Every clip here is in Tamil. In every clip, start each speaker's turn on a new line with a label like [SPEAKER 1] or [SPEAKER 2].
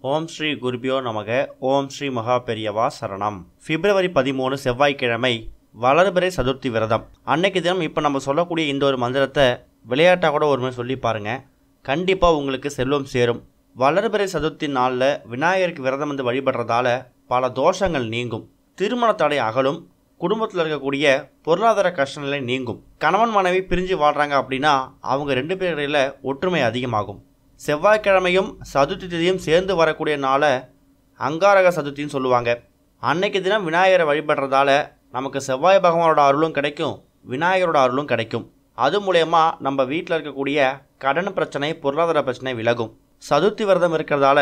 [SPEAKER 1] ஓம் ஸ்ரீ குருபியோ நமக. ஓம் ஸ்ரீ மகா பெரியவா சரணம். பிப்ரவரி 13 செவ்வாய்க்கிழமை வளர்பிறை சதுர்த்தி விரதம். அன்னைக்கு தினம் இப்போ நம்ம சொல்லக்கூடிய இந்த ஒரு மந்திரத்தை விளையாட்டாக கூட ஒரு முறை சொல்லி பாருங்க. கண்டிப்பாக உங்களுக்கு செல்வம் சேரும். வளர்பிறை சதுர்த்தி நாளில் விநாயகருக்கு விரதம் வந்து வழிபடுறதால பல தோஷங்கள் நீங்கும். திருமண தடை அகலும். குடும்பத்தில் இருக்கக்கூடிய பொருளாதார கஷ்டங்களை நீங்கும். கணவன் மனைவி பிரிஞ்சு வாழ்கிறாங்க அப்படின்னா அவங்க 2 பேரிடையில் ஒற்றுமை அதிகமாகும். செவ்வாய்க்கிழமையும் சதுர்த்தி திதியும் சேர்ந்து வரக்கூடிய நாளை அங்காரக சதுர்த்தின்னு சொல்லுவாங்க. அன்னைக்கு தினம் விநாயகரை வழிபடுறதால நமக்கு செவ்வாய் பகவானோட அருளும் கிடைக்கும், விநாயகரோட அருளும் கிடைக்கும். அது மூலயமா நம்ம வீட்டில் இருக்கக்கூடிய கடன் பிரச்சனை, பொருளாதார பிரச்சனை விலகும். சதுர்த்தி விரதம் இருக்கிறதால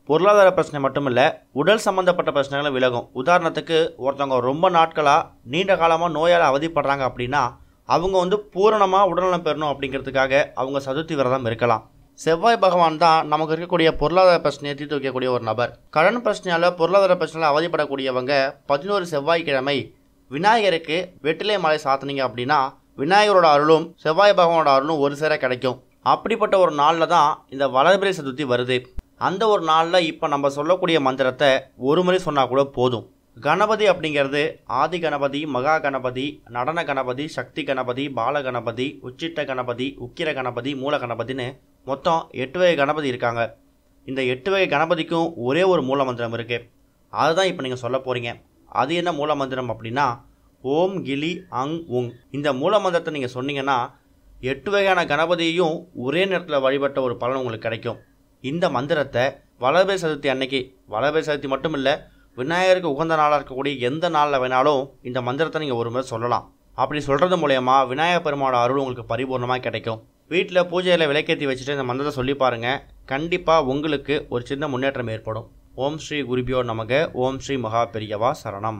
[SPEAKER 1] பொருளாதார பிரச்சனை மட்டும் இல்லை, உடல் சம்மந்தப்பட்ட பிரச்சனைகளும் விலகும். உதாரணத்துக்கு ஒருத்தவங்க ரொம்ப நாட்களாக நீண்ட காலமாக நோயால் அவதிப்படுறாங்க அப்படின்னா அவங்க பூரணமாக உடல்நலம் பெறணும் அப்படிங்கிறதுக்காக அவங்க சதுர்த்தி விரதம் இருக்கலாம். செவ்வாய் பகவான் தான் நமக்கு இருக்கக்கூடிய பொருளாதார பிரச்சனையை தீர்த்து வைக்கக்கூடிய ஒரு நபர். கடன் பிரச்சனையால் பொருளாதார பிரச்சனையால் அவதிப்படக்கூடியவங்க 11 செவ்வாய்க்கிழமை விநாயகருக்கு வெற்றிலை மாலை சாத்தினீங்க அப்படின்னா விநாயகரோட அருளும் செவ்வாய் பகவானோட அருளும் ஒரு சேர கிடைக்கும். அப்படிப்பட்ட ஒரு நாளில் தான் இந்த வளர்பிறை சதுர்த்தி வருது. அந்த ஒரு நாளில் இப்போ நம்ம சொல்லக்கூடிய மந்திரத்தை ஒரு முறை சொன்னால் கூட போதும். கணபதி அப்படிங்கிறது ஆதி கணபதி, மகா கணபதி, நடன கணபதி, சக்தி கணபதி, பால கணபதி, உச்சிட்ட கணபதி, உக்கிர கணபதி, மூல கணபதின்னு மொத்தம் 8 வகை கணபதி இருக்காங்க. இந்த 8 வகை கணபதிக்கும் ஒரே ஒரு மூல மந்திரம் இருக்குது. அதுதான் இப்போ நீங்கள் சொல்ல போகிறீங்க. அது என்ன மூல மந்திரம் அப்படின்னா ஓம் கிளி அங் உங். இந்த மூல மந்திரத்தை நீங்கள் சொன்னீங்கன்னா 8 வகையான கணபதியையும் ஒரே நேரத்தில் வழிபட்ட ஒரு பலன் உங்களுக்கு கிடைக்கும். இந்த மந்திரத்தை வளர்பிறை சதுர்த்தி அன்னைக்கு, வளர்பிறை சதுர்த்தி மட்டும் இல்லை, விநாயகருக்கு உகந்த நாளாக இருக்கக்கூடிய எந்த நாளில் வேணாலும் இந்த மந்திரத்தை நீங்கள் ஒரு முறை சொல்லலாம். அப்படி சொல்கிறது மூலயமா விநாயகர் பெருமானோட அருள் உங்களுக்கு பரிபூர்ணமாக கிடைக்கும். வீட்டில் பூஜையில் விளக்கேற்றி வச்சுட்டு இந்த மந்திரத்தை சொல்லி பாருங்கள். கண்டிப்பாக உங்களுக்கு ஒரு சின்ன முன்னேற்றம் ஏற்படும். ஓம் ஸ்ரீ குருபியோ நமக. ஓம் ஸ்ரீ மகா பெரியவா சரணம்.